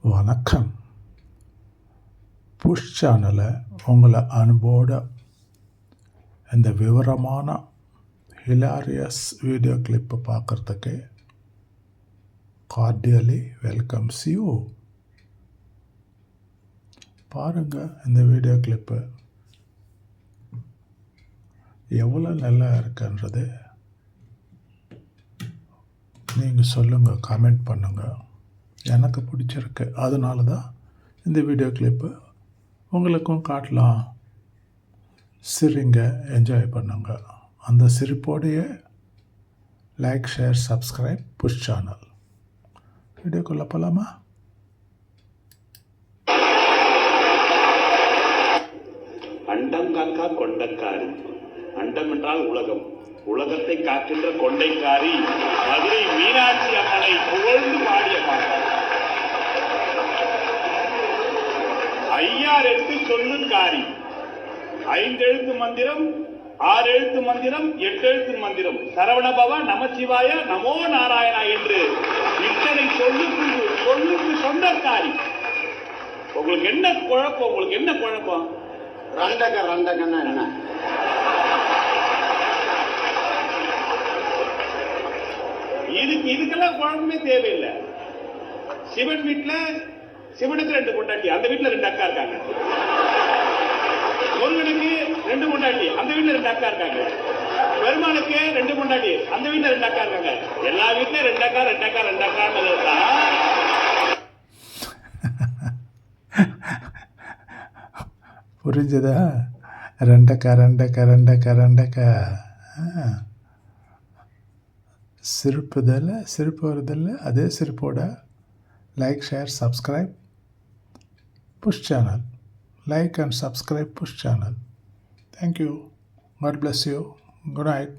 வணக்கம். புஷ் சேனலை உங்களை அன்போட இந்த விவரமான ஹிலாரியஸ் வீடியோ கிளிப்பை பார்க்குறதுக்கு கார்டியலி வெல்கம்ஸ் யூ. பாருங்கள், இந்த வீடியோ கிளிப்பு எவ்வளோ நல்லா இருக்குன்றது நீங்கள் சொல்லுங்கள், கமெண்ட் பண்ணுங்கள். எனக்கு பிடிச்சிருக்கு, அதனால தான் இந்த வீடியோ கிளிப்பு உங்களுக்கும் காட்டலாம். சிரிங்க, என்ஜாய் பண்ணுங்க. அந்த சிரிப்போடைய like, share, subscribe push channel. வீடியோக்குள்ளே போகலாமா? அண்டம் காக்கா கொண்டைக்காரி. அண்டம் என்றால் உலகம், உலகத்தை காக்கின்ற கொண்டைக்காரி மதுரை மீனாட்சி அம்மனை புகழ்ந்து பாடிய பாடல். ஐயாரெட்டு சொல்லுக்காரி. 5 எழுத்து மந்திரம், 6 எழுத்து மந்திரம், 8 எழுத்து மந்திரம். சரவணபவ, நமசிவாய, நமோ நாராயணா என்று இத்தனை சொல்லுக்கு சொந்தக்காரி. உங்களுக்கு என்ன குழப்பம்? ரண்டகன்னா என்ன? இதுக்கெல்லாம் குழப்பமே தேவையில்லை. சிவன் வீட்டுல சிவனுக்கு 2 பொண்டாட்டி, அந்த வீட்டுல 2 அக்கா இருக்காங்க. முருகனுக்கு 2 பொண்டாட்டி, அந்த வீட்டுல 2 அக்கா இருக்காங்க. பெருமாளுக்கு 2 பொண்டாட்டி, அந்த வீட்டுல 2 அக்கா இருக்காங்க. எல்லா வீட்டுலயும் 2 அக்கா புரிஞ்சதா? ரெண்டக்கா சிரிப்பு வருதில்ல, அதே சிரிப்போட like, share, subscribe push channel. Like and subscribe push channel. Thank you. God bless you. Good night.